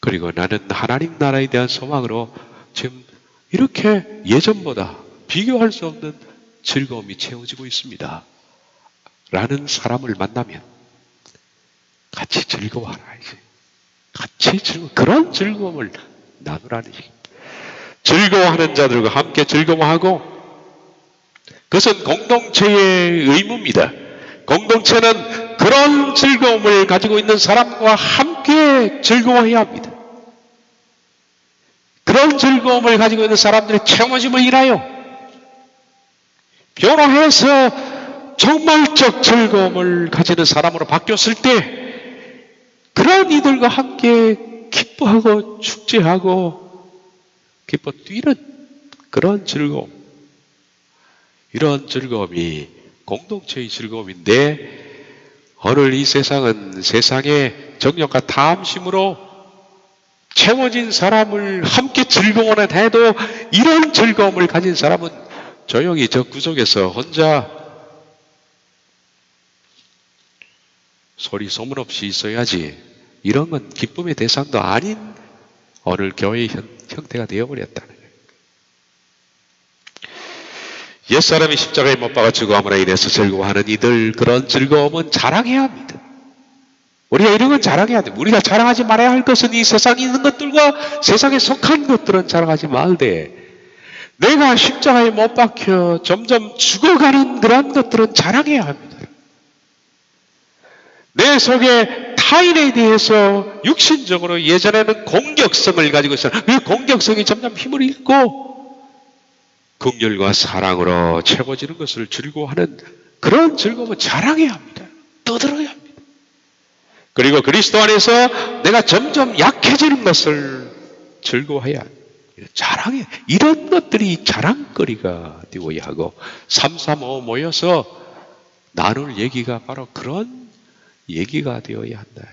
그리고 나는 하나님 나라에 대한 소망으로 지금 이렇게 예전보다 비교할 수 없는 즐거움이 채워지고 있습니다. 라는 사람을 만나면 같이 즐거워하라. 같이 그런 즐거움을 나누라는 얘기. 즐거워하는 자들과 함께 즐거워하고, 그것은 공동체의 의무입니다. 공동체는 그런 즐거움을 가지고 있는 사람과 함께 즐거워해야 합니다. 그런 즐거움을 가지고 있는 사람들의 채워짐을 인하여 변화해서 정말적 즐거움을 가지는 사람으로 바뀌었을 때 그런 이들과 함께 기뻐하고 축제하고 기뻐 뛰는 그런 즐거움, 이런 즐거움이 공동체의 즐거움인데, 오늘 이 세상은 세상의 정욕과 탐심으로 채워진 사람을 함께 즐거워는 해도 이런 즐거움을 가진 사람은 조용히 저 구석에서 혼자 소리 소문 없이 있어야지, 이런 건 기쁨의 대상도 아닌 오늘 교회의 형태가 되어버렸다는 거예요. 옛사람이 십자가에 못 박아 죽어함으로 인해서 즐거워하는 이들, 그런 즐거움은 자랑해야 합니다. 우리가 이런 건 자랑해야 돼. 우리가 자랑하지 말아야 할 것은 이 세상에 있는 것들과 세상에 속한 것들은 자랑하지 말되, 내가 십자가에 못 박혀 점점 죽어가는 그런 것들은 자랑해야 합니다. 내 속에 타인에 대해서 육신적으로 예전에는 공격성을 가지고 있어요. 그 공격성이 점점 힘을 잃고 긍휼과 사랑으로 채워지는 것을 즐거워하는 그런 즐거움은 자랑해야 합니다. 떠들어야 합니다. 그리고 그리스도 안에서 내가 점점 약해지는 것을 즐거워해야 합니다. 자랑해. 이런 것들이 자랑거리가 되어야 하고, 335 모여서 나눌 얘기가 바로 그런 얘기가 되어야 한다.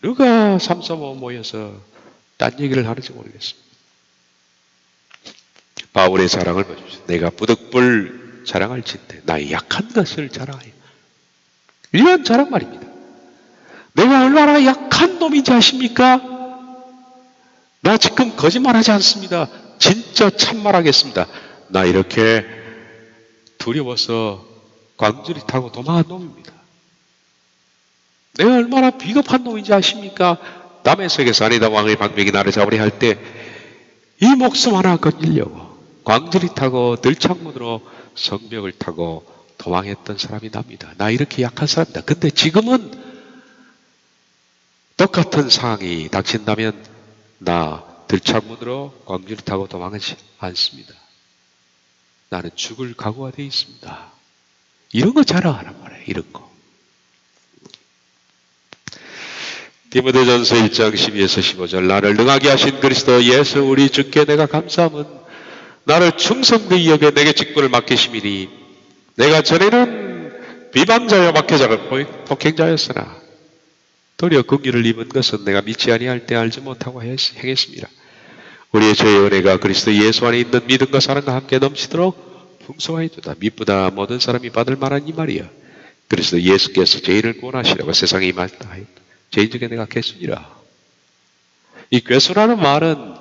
누가 335 모여서 딴 얘기를 하는지 모르겠습니다. 바울의 자랑을 보십시오. 내가 부득불 자랑할진대 나의 약한 것을 자랑하여. 이런 자랑 말입니다. 내가 얼마나 약한 놈인지 아십니까? 나 지금 거짓말하지 않습니다. 진짜 참말하겠습니다. 나 이렇게 두려워서 광주리 타고 도망한 놈입니다. 내가 얼마나 비겁한 놈인지 아십니까? 다메섹에서 아니다 왕의 방백이 나를 잡으려 할 때 이 목숨 하나 건지려고 광주리 타고 들창문으로 성벽을 타고 도망했던 사람이 납니다. 나 이렇게 약한 사람이다. 근데 지금은 똑같은 상황이 닥친다면 나 들창문으로 광주리 타고 도망하지 않습니다. 나는 죽을 각오가 되어 있습니다. 이런 거 자랑하란 말이에요. 이런 거. 디모데전서 1장 12에서 15절 나를 능하게 하신 그리스도 예수 우리 주께 내가 감사함은 나를 충성되이 여겨 내게 직분을 맡기심이니 내가 전에는 비방자여 박해자가 폭행자였으나 도리어 긍휼을 입은 것은 내가 믿지 아니할 때 알지 못하고 행했습니다. 우리의 죄의 은혜가 그리스도 예수 안에 있는 믿음과 사랑과 함께 넘치도록 풍성하였도다. 미쁘다 모든 사람이 받을 만한 이 말이여 그리스도 예수께서 죄인을 구원하시려고 세상에 임하셨다 하였다. 죄인 중에 내가 괴순이라. 이 괴수라는 말은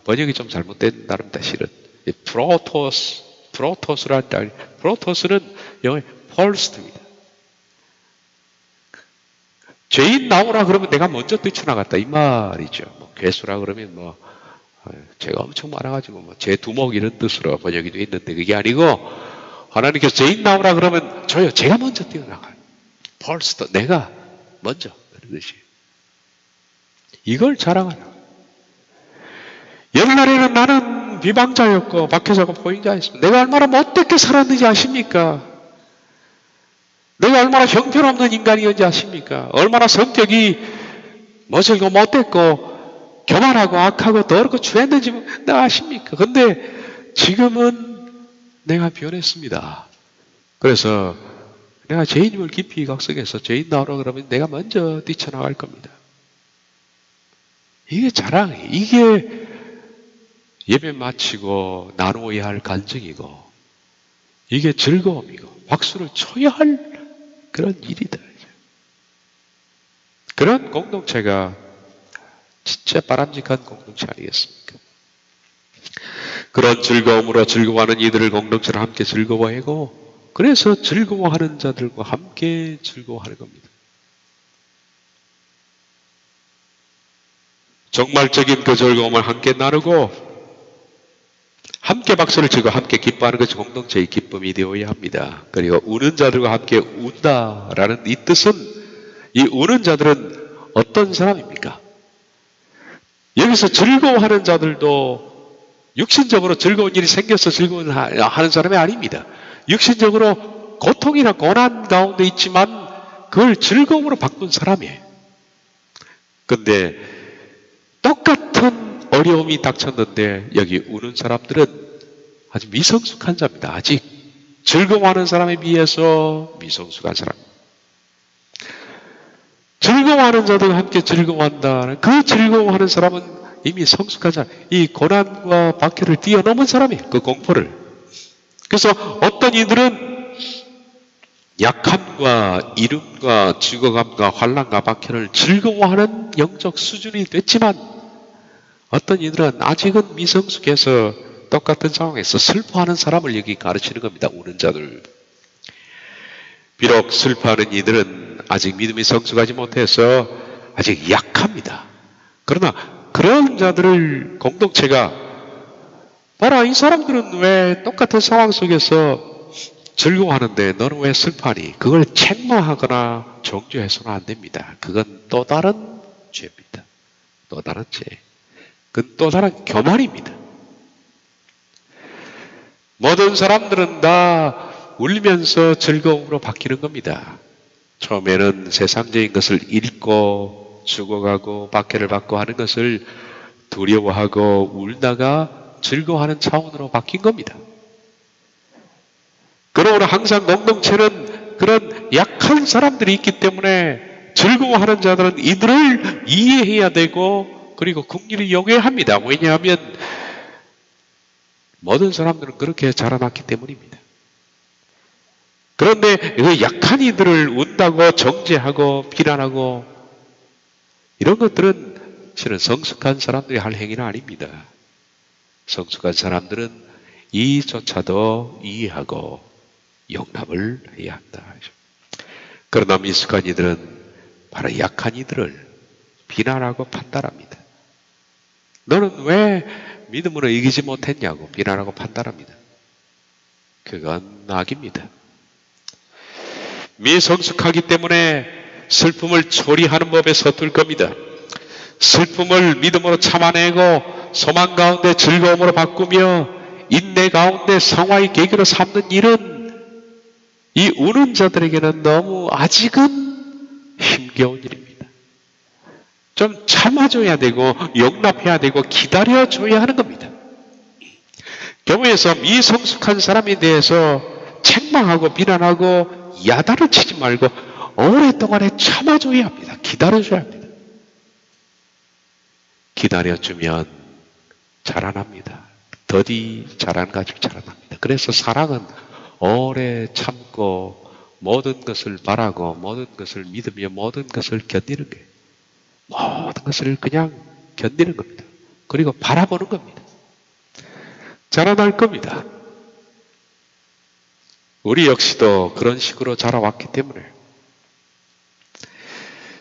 번역이 좀 잘못된다릅니다. 실은 프로토스라는 말, 프로토스는 영어의 펄스트입니다. 죄인 나오라 그러면 내가 먼저 뛰쳐나갔다 이 말이죠. 뭐 괴수라 그러면 뭐 죄가 엄청 많아가지고 뭐 제 두목 이런 뜻으로 번역이 되어 있는데 그게 아니고 하나님께서 죄인 나오라 그러면 저요 제가 먼저 뛰어나가요. 펄스트 내가 먼저 그런 것이 이걸 자랑하라. 옛날에는 나는 비방자였고 박해자고 포인자였습니다. 내가 얼마나 못되게 살았는지 아십니까? 내가 얼마나 형편없는 인간이었는지 아십니까? 얼마나 성격이 멋지고 못됐고 교만하고 악하고 더럽고 추했는지 내가 아십니까? 근데 지금은 내가 변했습니다. 그래서 내가 죄인임을 깊이 각성해서 죄인 나오라 그러면 내가 먼저 뛰쳐나갈 겁니다. 이게 자랑이에요. 이게 예배 마치고 나누어야 할 간증이고 이게 즐거움이고 박수를 쳐야 할 그런 일이다. 그런 공동체가 진짜 바람직한 공동체 아니겠습니까? 그런 즐거움으로 즐거워하는 이들을 공동체를 함께 즐거워하고 그래서 즐거워하는 자들과 함께 즐거워하는 겁니다. 정말적인 그 즐거움을 함께 나누고 함께 박수를 치고 함께 기뻐하는 것이 공동체의 기쁨이 되어야 합니다. 그리고 우는 자들과 함께 운다라는 이 뜻은 이 우는 자들은 어떤 사람입니까? 여기서 즐거워하는 자들도 육신적으로 즐거운 일이 생겨서 즐거워하는 사람이 아닙니다. 육신적으로 고통이나 고난 가운데 있지만 그걸 즐거움으로 바꾼 사람이에요. 근데 똑같은 어려움이 닥쳤는데 여기 우는 사람들은 아주 미성숙한 자입니다. 아직 즐거워하는 사람에 비해서 미성숙한 사람. 즐거워하는 자들과 함께 즐거워한다는 그 즐거워하는 사람은 이미 성숙한 사람. 이 고난과 박해를 뛰어넘은 사람이에요. 그 공포를. 그래서 어떤 이들은 약함과 이름과 죽어감과 환난과 박해를 즐거워하는 영적 수준이 됐지만 어떤 이들은 아직은 미성숙해서 똑같은 상황에서 슬퍼하는 사람을 여기 가르치는 겁니다. 우는 자들. 비록 슬퍼하는 이들은 아직 믿음이 성숙하지 못해서 아직 약합니다. 그러나 그런 자들을 공동체가 봐라 이 사람들은 왜 똑같은 상황 속에서 즐거워하는데 너는 왜 슬퍼하니? 그걸 책망하거나 정죄해서는 안 됩니다. 그건 또 다른 죄입니다. 또 다른 죄. 그건 또 다른 교만입니다. 모든 사람들은 다 울면서 즐거움으로 바뀌는 겁니다. 처음에는 세상적인 것을 잃고 죽어가고 박해를 받고 하는 것을 두려워하고 울다가 즐거워하는 차원으로 바뀐 겁니다. 그러므로 항상 공동체는 그런 약한 사람들이 있기 때문에 즐거워하는 자들은 이들을 이해해야 되고 그리고 긍휼히 여겨야 합니다. 왜냐하면 모든 사람들은 그렇게 자라났기 때문입니다. 그런데 그 약한 이들을 운다고 정죄하고 비난하고 이런 것들은 실은 성숙한 사람들이 할 행위는 아닙니다. 성숙한 사람들은 이조차도 이해하고 용납을 해야 한다. 그러나 미숙한 이들은 바로 약한 이들을 비난하고 판단합니다. 너는 왜 믿음으로 이기지 못했냐고 비난하고 판단합니다. 그건 악입니다. 미성숙하기 때문에 슬픔을 초래하는 법에 서툴 겁니다. 슬픔을 믿음으로 참아내고 소망 가운데 즐거움으로 바꾸며 인내 가운데 성화의 계기로 삼는 일은 이 우는 자들에게는 너무 아직은 힘겨운 일입니다. 좀 참아줘야 되고 용납해야 되고 기다려줘야 하는 겁니다. 교회에서 미성숙한 사람에 대해서 책망하고 비난하고 야단을 치지 말고 오랫동안에 참아줘야 합니다. 기다려줘야 합니다. 기다려주면 자라납니다. 더디 자란 가지고 자라납니다. 그래서 사랑은 오래 참고 모든 것을 바라고 모든 것을 믿으며 모든 것을 견디는 거예요. 모든 것을 그냥 견디는 겁니다. 그리고 바라보는 겁니다. 자라날 겁니다. 우리 역시도 그런 식으로 자라왔기 때문에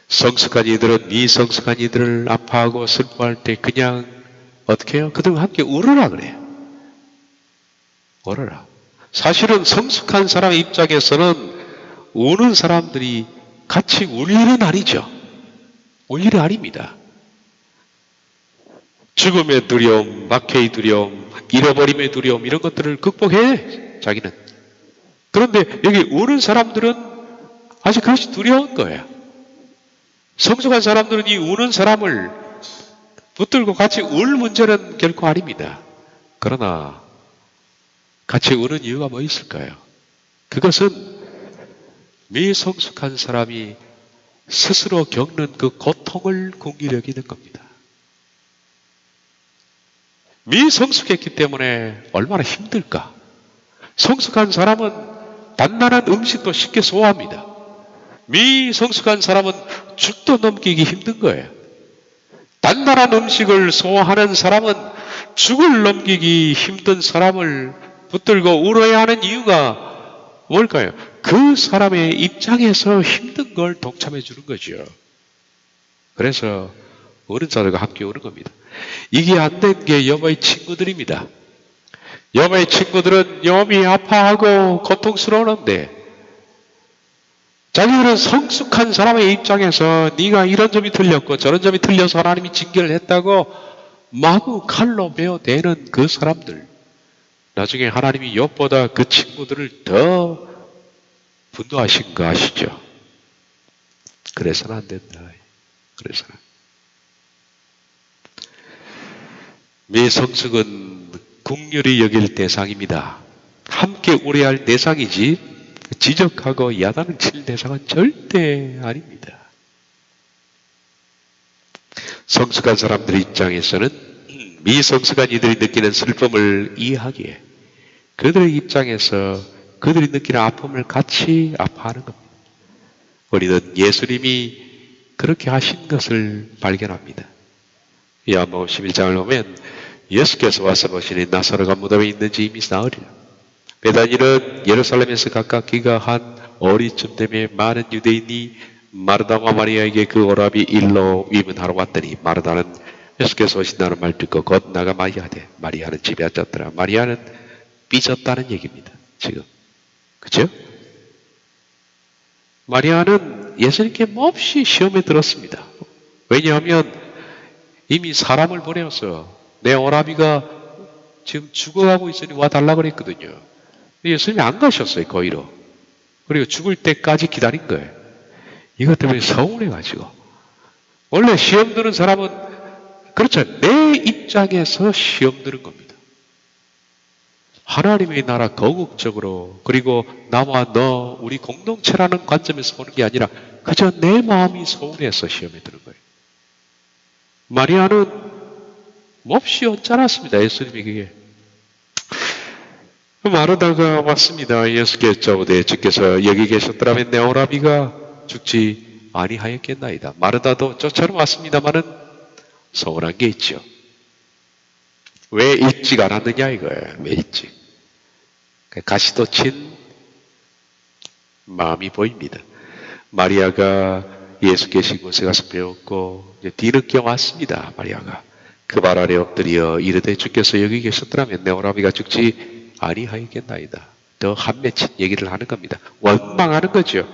성숙한 이들은 미성숙한 이들을 아파하고 슬퍼할 때 그냥 어떻게 해요? 그들과 함께 울어라 그래요. 울어라. 사실은 성숙한 사람의 입장에서는 우는 사람들이 같이 울 일은 아니죠. 울 일이 아닙니다. 죽음의 두려움, 박해의 두려움, 잃어버림의 두려움 이런 것들을 극복해 자기는. 그런데 여기 우는 사람들은 아직 그것이 두려운 거예요. 성숙한 사람들은 이 우는 사람을 붙들고 같이 울 문제는 결코 아닙니다. 그러나 같이 우는 이유가 뭐 있을까요? 그것은 미성숙한 사람이 스스로 겪는 그 고통을 긍휼히 여기는 겁니다. 미성숙했기 때문에 얼마나 힘들까? 성숙한 사람은 단단한 음식도 쉽게 소화합니다. 미성숙한 사람은 죽도 넘기기 힘든 거예요. 단단한 음식을 소화하는 사람은 죽을 넘기기 힘든 사람을 붙들고 울어야 하는 이유가 뭘까요? 그 사람의 입장에서 힘든 걸 동참해 주는 거죠. 그래서 우는 자들과 함께 우는 겁니다. 이게 안 된 게 여보의 친구들입니다. 여보의 친구들은 영험히 아파하고 고통스러운데 자기들은 성숙한 사람의 입장에서 네가 이런 점이 틀렸고 저런 점이 틀려서 하나님이 징계를 했다고 마구 칼로 베어대는 그 사람들, 나중에 하나님이 욥보다 그 친구들을 더 분노하신 거 아시죠? 그래서는 안 된다. 그래서는 미성숙은 긍휼히 여길 대상입니다. 함께 우려할 대상이지 지적하고 야단을 칠 대상은 절대 아닙니다. 성숙한 사람들 입장에서는 미성숙한 이들이 느끼는 슬픔을 이해하기에 그들의 입장에서 그들이 느끼는 아픔을 같이 아파하는 겁니다. 우리는 예수님이 그렇게 하신 것을 발견합니다. 요한복음 11장을 보면 예수께서 와서 보시니 나사로가 무덤에 있는지 이미 나으리라. 베다니는 예루살렘에서 각각 귀가한 어리쯤 되매 많은 유대인이 마르다와 마리아에게 그 오라비 일로 위문하러 왔더니 마르다는 예수께서 오신다는 말 듣고 곧 나가 마리아되 마리아는 집에 앉았더라. 마리아는 삐졌다는 얘기입니다. 지금 그렇죠? 마리아는 예수님께 몹시 시험에 들었습니다. 왜냐하면 이미 사람을 보내어서 내 오라비가 지금 죽어가고 있으니 와달라 그랬거든요. 예수님이 안 가셨어요. 거의로. 그리고 죽을 때까지 기다린 거예요. 이것 때문에 서운해가지고. 원래 시험 드는 사람은 그렇죠. 내 입장에서 시험 드는 겁니다. 하나님의 나라 거국적으로 그리고 나와 너 우리 공동체라는 관점에서 보는 게 아니라 그저 내 마음이 서운해서 시험에 드는 거예요. 마리아는 몹시 언짢았습니다. 예수님에게. 마르다가 왔습니다. 예수께 여쭤보되 주께서 여기 계셨더라면 내 오라비가 죽지 아니하였겠나이다. 마르다도 저처럼 왔습니다마는 서운한 게 있죠. 왜 일찍 안 왔느냐 이거예요. 왜 일찍. 가시도 친 마음이 보입니다. 마리아가 예수 계신 곳에 가서 배웠고 이제 뒤늦게 왔습니다. 마리아가 그 발 아래 엎드려 이르되 주께서 여기 계셨더라면 내 오라비가 죽지 아니하였겠나이다. 더 한맺힌 얘기를 하는 겁니다. 원망하는 거죠.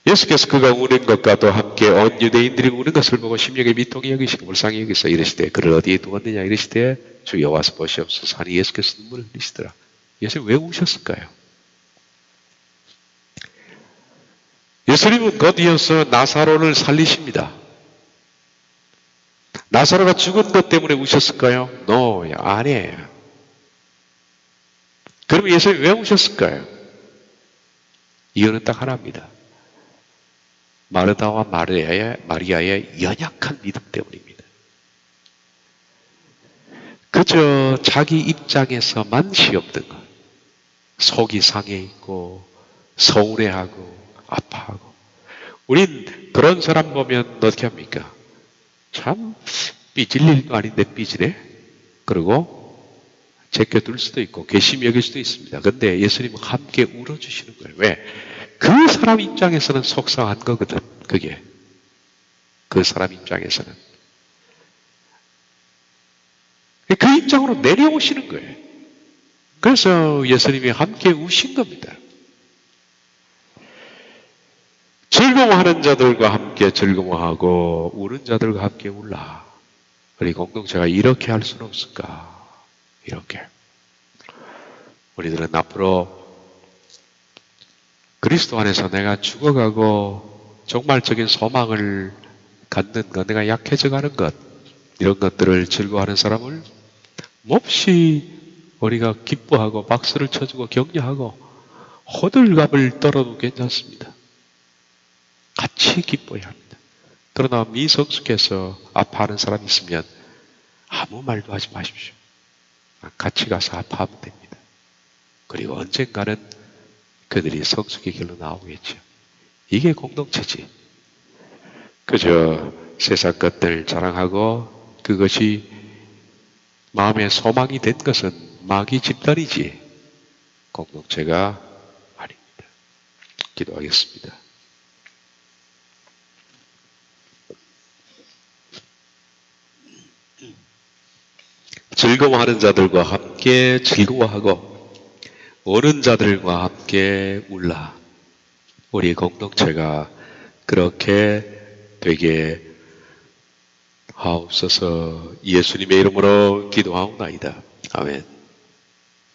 예수께서 그가 우는 것과 또 함께 온 유대인들이 우는 것을 보고 심령에 미통이 여기시고 불쌍히 여기서 이르시되 그를 어디에 두었느냐 이르시되 주여 와서 보시옵소서 하니 예수께서 눈물을 흘리시더라. 예수님 왜 우셨을까요? 예수님은 곧 이어서 나사로를 살리십니다. 나사로가 죽은 것 때문에 우셨을까요? No, 아니에요. 그럼 예수님 왜 우셨을까요? 이유는 딱 하나입니다. 마르다와 마리아의 연약한 믿음 때문입니다. 그저 자기 입장에서만 시험든 것. 속이 상해 있고 서운해하고 아파하고. 우린 그런 사람 보면 어떻게 합니까? 참 삐질 일도 아닌데 삐지네. 그리고 제껴둘 수도 있고 괘씸히 여길 수도 있습니다. 근데 예수님은 함께 울어주시는 거예요. 왜? 그 사람 입장에서는 속상한 거거든. 그게. 그 사람 입장에서는. 그 입장으로 내려오시는 거예요. 그래서 예수님이 함께 우신 겁니다. 즐거워하는 자들과 함께 즐거워하고 우는 자들과 함께 울라. 우리 공동체가 이렇게 할 수는 없을까? 이렇게. 우리들은 앞으로 그리스도 안에서 내가 죽어가고 종말적인 소망을 갖는 것, 내가 약해져가는 것, 이런 것들을 즐거워하는 사람을 몹시 우리가 기뻐하고 박수를 쳐주고 격려하고 호들갑을 떨어도 괜찮습니다. 같이 기뻐해야 합니다. 그러나 미성숙해서 아파하는 사람이 있으면 아무 말도 하지 마십시오. 같이 가서 아파하면 됩니다. 그리고 언젠가는 그들이 성숙의 길로 나오겠죠. 이게 공동체지. 그저 세상 것들 자랑하고 그것이 마음의 소망이 된 것은 마귀 집단이지 공동체가 아닙니다. 기도하겠습니다. 즐거워하는 자들과 함께 즐거워하고 우는 자들과 함께 울라. 우리 공동체가 그렇게 되게 하옵소서. 예수님의 이름으로 기도하옵나이다. 아멘.